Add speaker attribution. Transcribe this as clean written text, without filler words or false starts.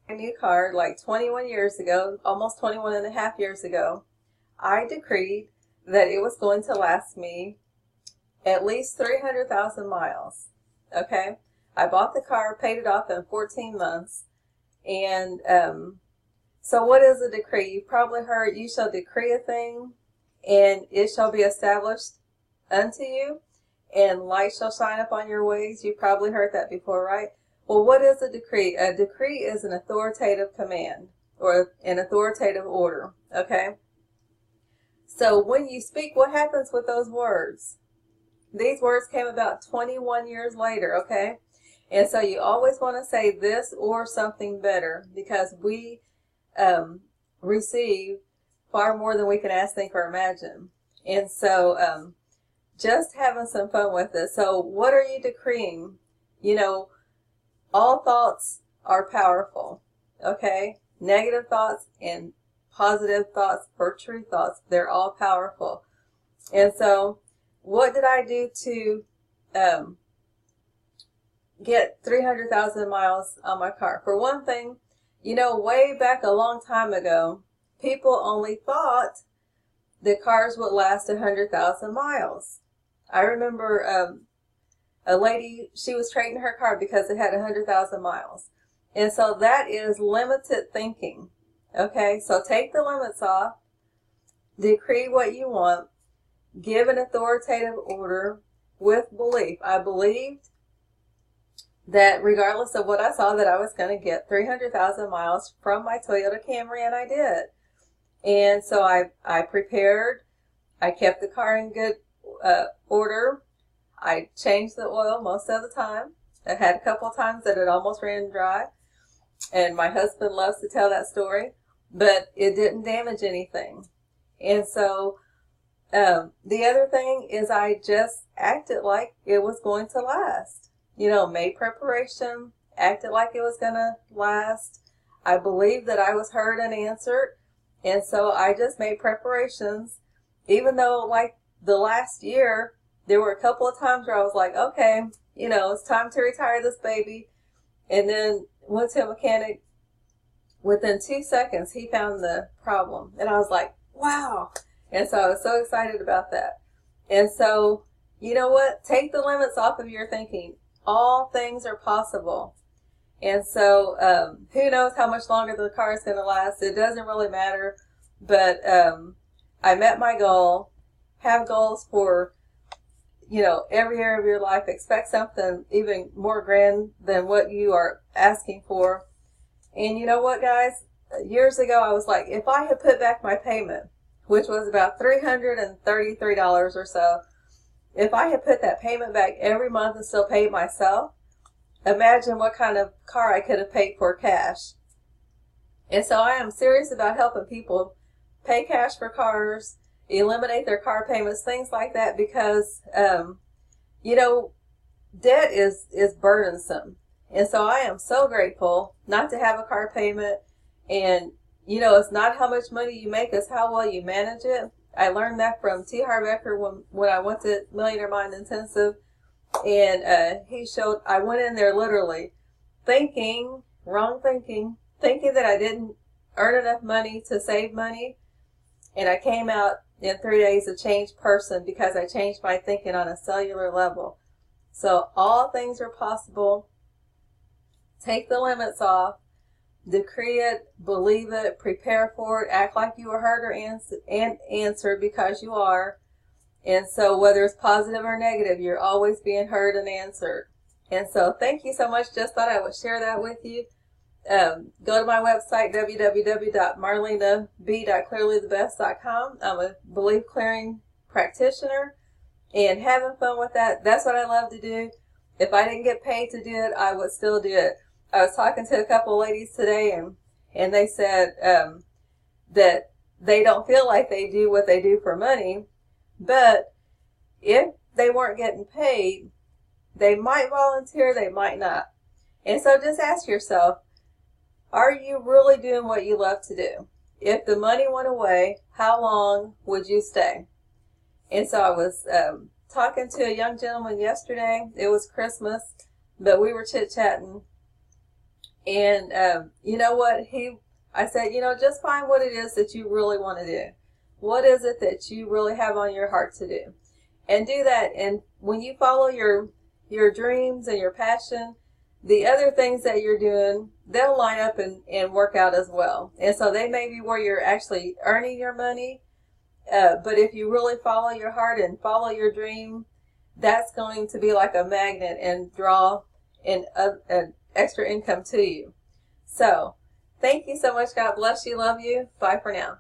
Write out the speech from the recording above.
Speaker 1: A new car like 21 years ago, almost 21 and a half years ago. I decreed that it was going to last me at least 300,000 miles. Okay? I bought the car, paid it off in 14 months. And so what is a decree? You've probably heard, you shall decree a thing, and it shall be established unto you, and light shall shine upon your ways. You've probably heard that before, right? Well, what is a decree? A decree is an authoritative command or an authoritative order, okay? So when you speak, what happens with those words? These words came about 21 years later, okay? And so you always want to say this or something better, because we receive far more than we can ask, think, or imagine. And so just having some fun with it. So what are you decreeing? You know, all thoughts are powerful, okay? Negative thoughts and positive thoughts or true thoughts, they're all powerful. And so what did I do to get 300,000 miles on my car? For one thing, you know, way back a long time ago, people only thought that cars would last 100,000 miles. I remember a lady, she was trading her car because it had 100,000 miles. And so that is limited thinking. Okay, so take the limits off, decree what you want, give an authoritative order with belief. I believed that regardless of what I saw, that I was going to get 300,000 miles from my Toyota Camry, and I did. And so I prepared. I kept the car in good order. I changed the oil most of the time. I had a couple of times that it almost ran dry, and my husband loves to tell that story, but it didn't damage anything. And so the other thing is I just acted like it was going to last. You know, made preparation, acted like it was going to last. I believed that I was heard and answered, and so I just made preparations, even though like the last year, there were a couple of times where I was like, okay, you know, it's time to retire this baby. And then went to a mechanic. Within 2 seconds, he found the problem. And I was like, wow. And so I was so excited about that. And so, you know what? Take the limits off of your thinking. All things are possible. And so who knows how much longer the car is going to last. It doesn't really matter. But I met my goal. Have goals for, you know, every area of your life. Expect something even more grand than what you are asking for. And you know what, guys? Years ago, I was like, if I had put back my payment, which was about $333 or so, if I had put that payment back every month and still paid myself, imagine what kind of car I could have paid for cash. And so I am serious about helping people pay cash for cars, eliminate their car payments, things like that, because, you know, debt is burdensome. And so I am so grateful not to have a car payment. And, you know, it's not how much money you make, it's how well you manage it. I learned that from T. Harv Eker when I went to Millionaire Mind Intensive. And he showed, I went in there literally thinking, wrong thinking that I didn't earn enough money to save money. And I came out in 3 days a changed person because I changed my thinking on a cellular level. So all things are possible. Take the limits off. Decree it, believe it, prepare for it, act like you were heard or answered, because you are. And so whether it's positive or negative, you're always being heard and answered. And so thank you so much. Just thought I would share that with you. Go to my website, www.marlenab.clearlythebest.com. I'm a belief clearing practitioner, and having fun with that, that's what I love to do. If I didn't get paid to do it, I would still do it. I was talking to a couple of ladies today, and they said that they don't feel like they do what they do for money, but if they weren't getting paid, they might volunteer, they might not. And so just ask yourself, are you really doing what you love to do? If the money went away, how long would you stay? And so I was talking to a young gentleman yesterday. It was Christmas, but we were chit-chatting. And you know what? I said, just find what it is that you really want to do. What is it that you really have on your heart to do? And do that. And when you follow your dreams and your passion, the other things that you're doing, they'll line up and work out as well. And so they may be where you're actually earning your money. But if you really follow your heart and follow your dream, that's going to be like a magnet and draw an extra income to you. So, thank you so much. God bless you. Love you. Bye for now.